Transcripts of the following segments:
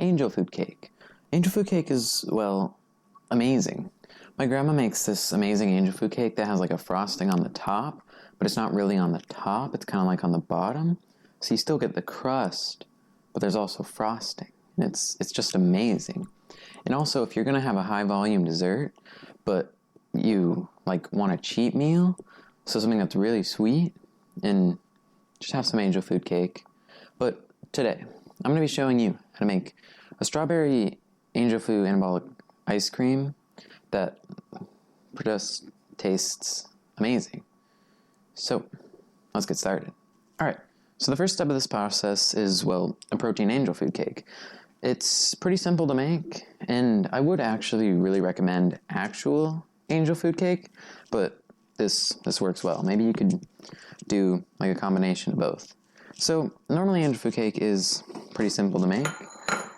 angel food cake. Angel food cake is, well, amazing. My grandma makes this amazing angel food cake that has like a frosting on the top, but it's not really on the top, it's kind of like on the bottom. So you still get the crust, but there's also frosting. And it's just amazing. And also, if you're going to have a high volume dessert, but you like want a cheat meal, so something that's really sweet, and just have some angel food cake. But today, I'm going to be showing you how to make a strawberry angel food anabolic ice cream that just tastes amazing. So, let's get started. Alright, so the first step of this process is, well, a protein angel food cake. It's pretty simple to make, and I would actually really recommend actual angel food cake, but this works well. Maybe you could do like a combination of both. So, normally angel food cake is pretty simple to make.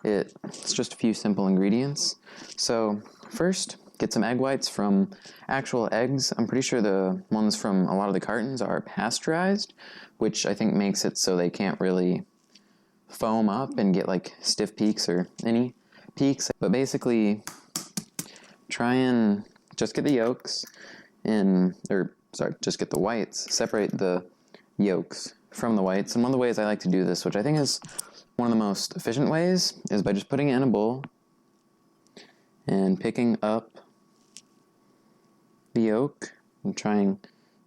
It's just a few simple ingredients. So, first, get some egg whites from actual eggs. I'm pretty sure the ones from a lot of the cartons are pasteurized, which I think makes it so they can't really foam up and get like stiff peaks or any peaks. But basically, try and just get the yolks just get the whites. Separate the yolks from the whites. And one of the ways I like to do this, which I think is one of the most efficient ways, is by just putting it in a bowl and picking up the yolk and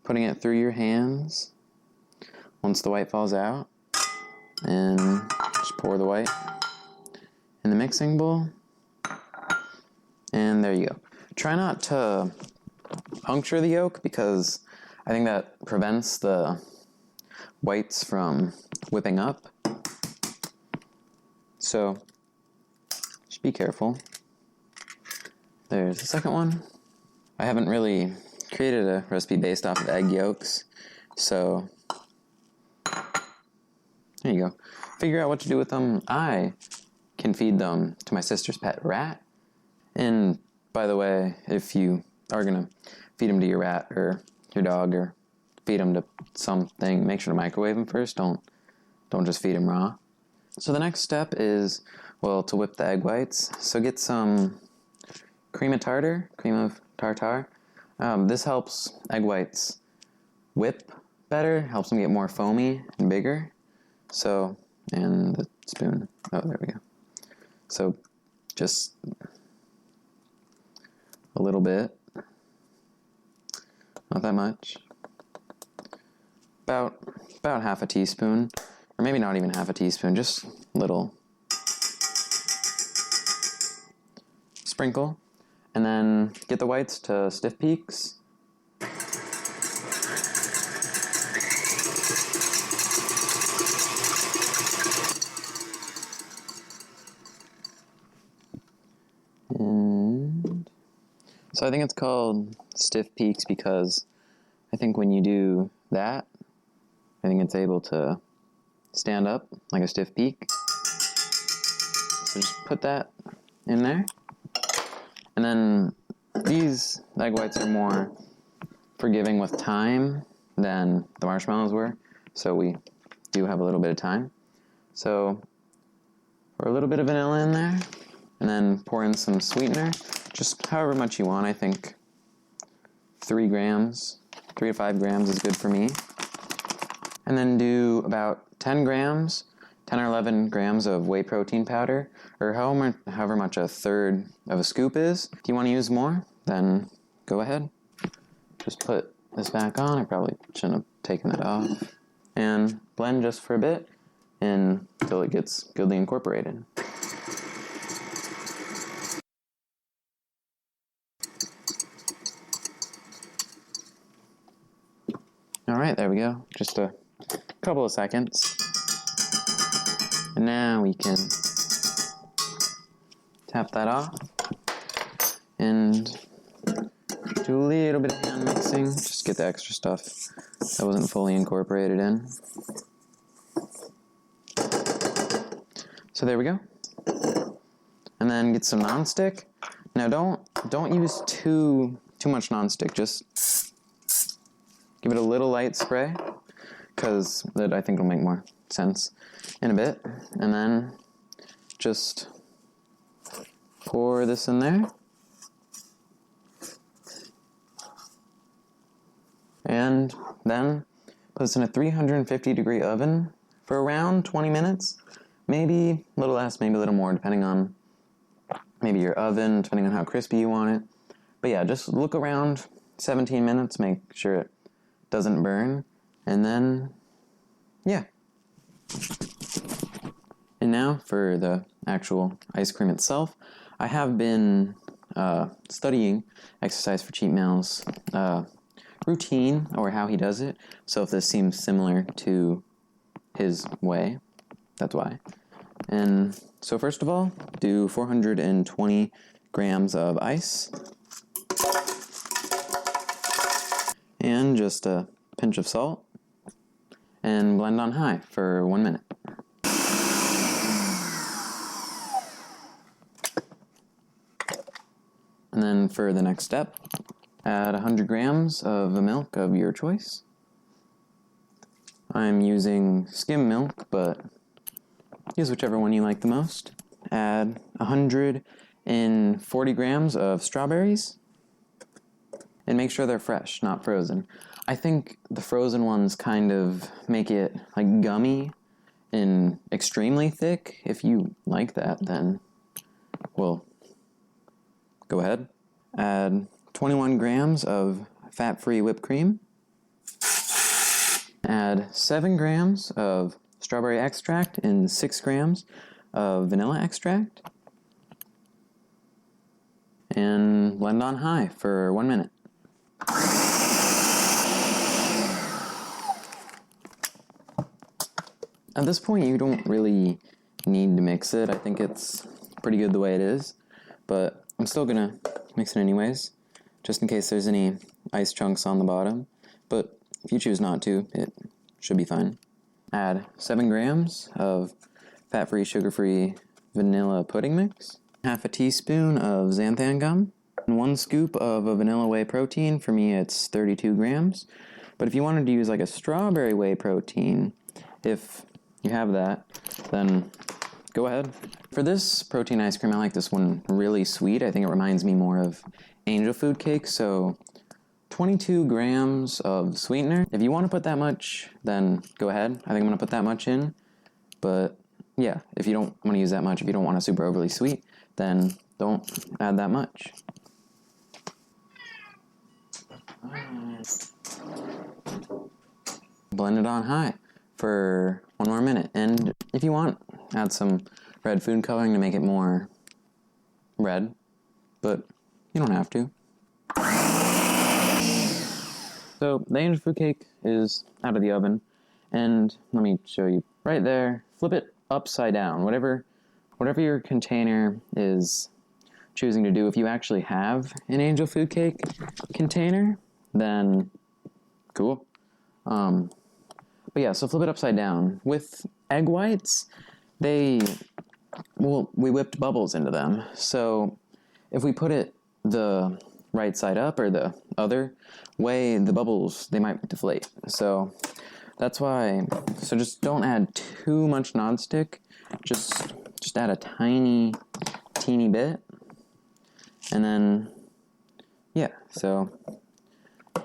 putting it through your hands once the white falls out, and just pour the white in the mixing bowl, and there you go. Try not to puncture the yolk because I think that prevents the whites from whipping up, so just be careful. There's the second one. I haven't really created a recipe based off of egg yolks, so there you go. Figure out what to do with them. I can feed them to my sister's pet rat. And by the way, if you are going to feed them to your rat or your dog or feed them to something, make sure to microwave them first. Don't just feed them raw. So the next step is, well, to whip the egg whites. So get some cream of tartar. This helps egg whites whip better, helps them get more foamy and bigger. So, and the spoon. Oh, there we go. So, just a little bit. Not that much. About half a teaspoon, or maybe not even half a teaspoon, just a little. Sprinkle. And then get the whites to stiff peaks. And so I think it's called stiff peaks because I think when you do that, I think it's able to stand up like a stiff peak. So just put that in there. And then these egg whites are more forgiving with time than the marshmallows were, so we do have a little bit of time. So pour a little bit of vanilla in there, and then pour in some sweetener, just however much you want. I think 3 to 5 grams is good for me. And then do about 10 or 11 grams of whey protein powder, or however much a third of a scoop is. If you want to use more, then go ahead. Just put this back on. I probably shouldn't have taken that off. And blend just for a bit until it gets goodly incorporated. Alright, there we go. Just a couple of seconds. And now we can tap that off and do a little bit of hand mixing. Just get the extra stuff that wasn't fully incorporated in. So there we go. And then get some nonstick. Now don't use too much nonstick. Just give it a little light spray, because that I think will make more sense in a bit. And then just pour this in there. And then put this in a 350 degree oven for around 20 minutes. Maybe a little less, maybe a little more, depending on maybe your oven, depending on how crispy you want it. But yeah, just look around 17 minutes, make sure it doesn't burn, and then, yeah. And now for the actual ice cream itself. I have been studying exercise for cheat meals routine, or how he does it. So if this seems similar to his way, that's why. And so first of all, do 420 grams of ice. And just a pinch of salt. And blend on high for 1 minute. And then for the next step, add 100 grams of the milk of your choice. I'm using skim milk, but use whichever one you like the most. Add 140 grams of strawberries. And make sure they're fresh, not frozen. I think the frozen ones kind of make it like gummy and extremely thick. If you like that, then, well, go ahead. Add 21 grams of fat-free whipped cream. Add 7 grams of strawberry extract and 6 grams of vanilla extract. And blend on high for 1 minute. At this point, you don't really need to mix it. I think it's pretty good the way it is, but I'm still gonna mix it anyways, just in case there's any ice chunks on the bottom, but if you choose not to, it should be fine. Add 7 grams of fat-free, sugar-free vanilla pudding mix, half a teaspoon of xanthan gum, and 1 scoop of a vanilla whey protein. For me, it's 32 grams, but if you wanted to use like a strawberry whey protein, if you have that, then go ahead. For this protein ice cream, I like this one really sweet. I think it reminds me more of angel food cake, so 22 grams of sweetener. If you want to put that much, then go ahead. I think I'm going to put that much in, but yeah, if you don't want to use that much, if you don't want it super overly sweet, then don't add that much. Blend it on high for 1 more minute, and if you want, add some red food coloring to make it more red, but you don't have to. So the angel food cake is out of the oven, and let me show you right there. Flip it upside down, whatever your container is choosing to do. If you actually have an angel food cake container, then cool. But yeah, so flip it upside down. With egg whites, we whipped bubbles into them. So if we put it the right side up or the other way, the bubbles, they might deflate. So that's why, so just don't add too much nonstick. Just add a teeny bit. And then, yeah, so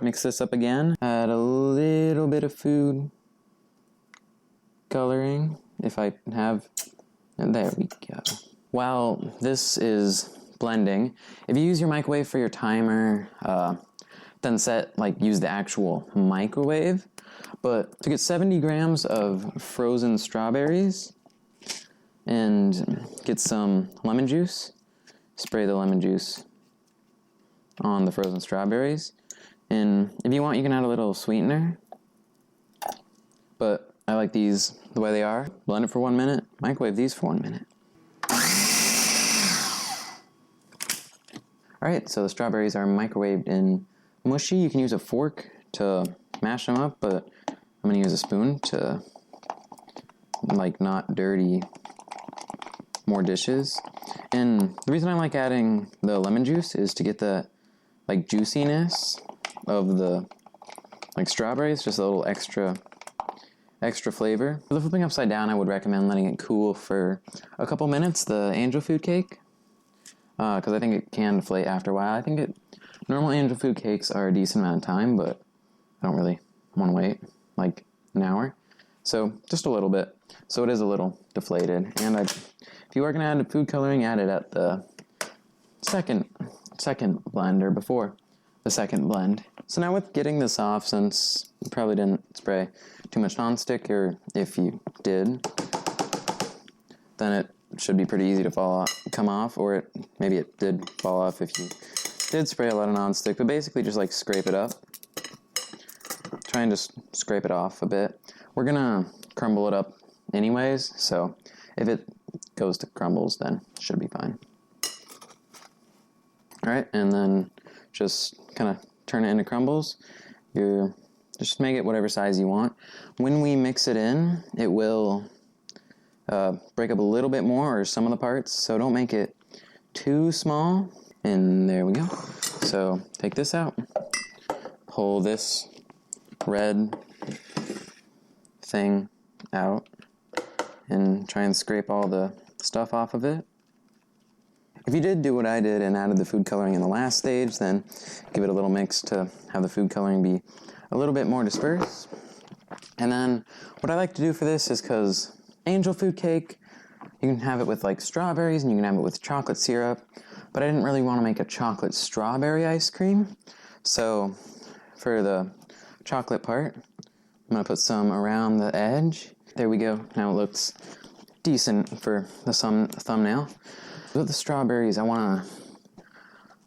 mix this up again. Add a little bit of food coloring, if I have, and there we go. While this is blending, if you use your microwave for your timer, then use the actual microwave. But to get 70 grams of frozen strawberries and get some lemon juice, spray the lemon juice on the frozen strawberries. And if you want, you can add a little sweetener, but I like these the way they are. Blend it for 1 minute, microwave these for 1 minute. Alright, so the strawberries are microwaved and mushy. You can use a fork to mash them up, but I'm going to use a spoon to, not dirty more dishes. And the reason I like adding the lemon juice is to get the, juiciness of the, strawberries, just a little extra flavor. For the flipping upside down, I would recommend letting it cool for a couple minutes, the angel food cake. because I think it can deflate after a while. I think normal angel food cakes are a decent amount of time, but I don't really want to wait like an hour. So just a little bit. So it is a little deflated. And if you are going to add food coloring, add it at the second blend or before the second blend. So now with getting this off, since you probably didn't spray too much nonstick, or if you did, then it should be pretty easy to come off, or maybe it did fall off if you did spray a lot of nonstick, but basically just like scrape it up. Try and just scrape it off a bit. We're gonna crumble it up anyways, so if it goes to crumbles, then it should be fine. Alright, and then just kind of turn it into crumbles. You just make it whatever size you want. When we mix it in, it will break up a little bit more, or some of the parts, so don't make it too small. And there we go. So take this out, pull this red thing out, and try and scrape all the stuff off of it. If you did do what I did and added the food coloring in the last stage, then give it a little mix to have the food coloring be a little bit more dispersed. And then what I like to do for this is, because angel food cake, you can have it with like strawberries and you can have it with chocolate syrup, but I didn't really want to make a chocolate strawberry ice cream. So for the chocolate part, I'm going to put some around the edge. There we go. Now it looks decent for the thumbnail. With the strawberries, I want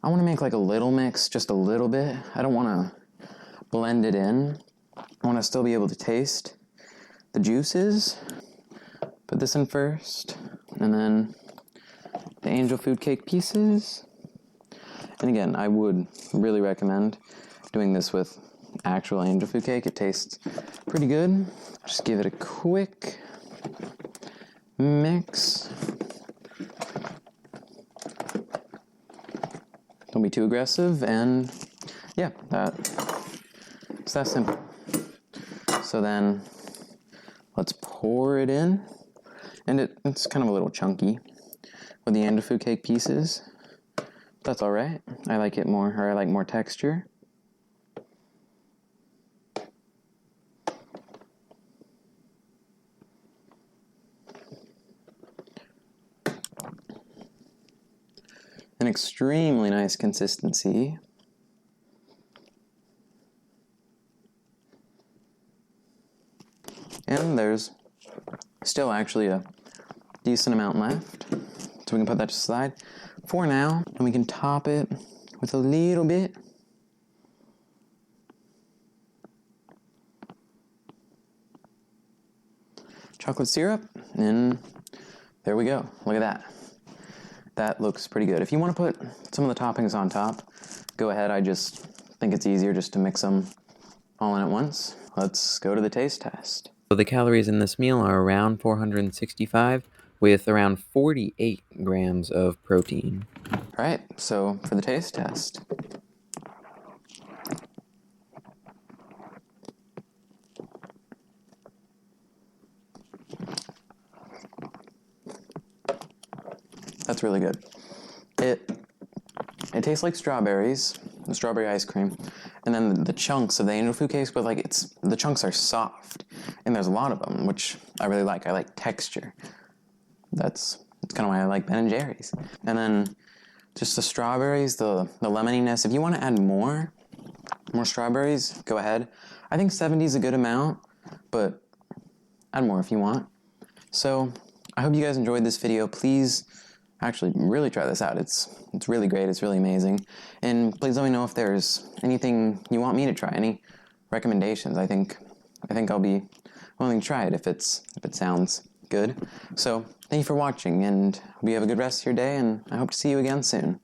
to make like a little mix, just a little bit. I don't want to blend it in. I want to still be able to taste the juices. Put this in first, and then the angel food cake pieces. And again, I would really recommend doing this with actual angel food cake. It tastes pretty good. Just give it a quick mix. Don't be too aggressive, and yeah, it's that simple. So then let's pour it in, and it's kind of a little chunky with the angel food cake pieces. That's all right. I like it more, or I like more texture. An extremely nice consistency. And there's still actually a decent amount left, so we can put that to the side for now, and we can top it with a little bit chocolate syrup, and there we go. Look at that. That looks pretty good. If you want to put some of the toppings on top, go ahead. I just think it's easier just to mix them all in at once. Let's go to the taste test. So the calories in this meal are around 465 with around 48 grams of protein. All right, so for the taste test. That's really good. It tastes like strawberries, the strawberry ice cream, and then the chunks of the angel food cakes, but like the chunks are soft, and there's a lot of them, which I really like. I like texture. That's kind of why I like Ben & Jerry's. And then just the strawberries, the lemoniness. If you want to add more strawberries, go ahead. I think 70 is a good amount, but add more if you want. So I hope you guys enjoyed this video. Please actually really try this out. It's really great. It's really amazing. And please let me know if there's anything you want me to try, any recommendations. I think I'll be willing to try it if it sounds good. So thank you for watching, and hope you have a good rest of your day, and I hope to see you again soon.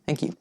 Thank you.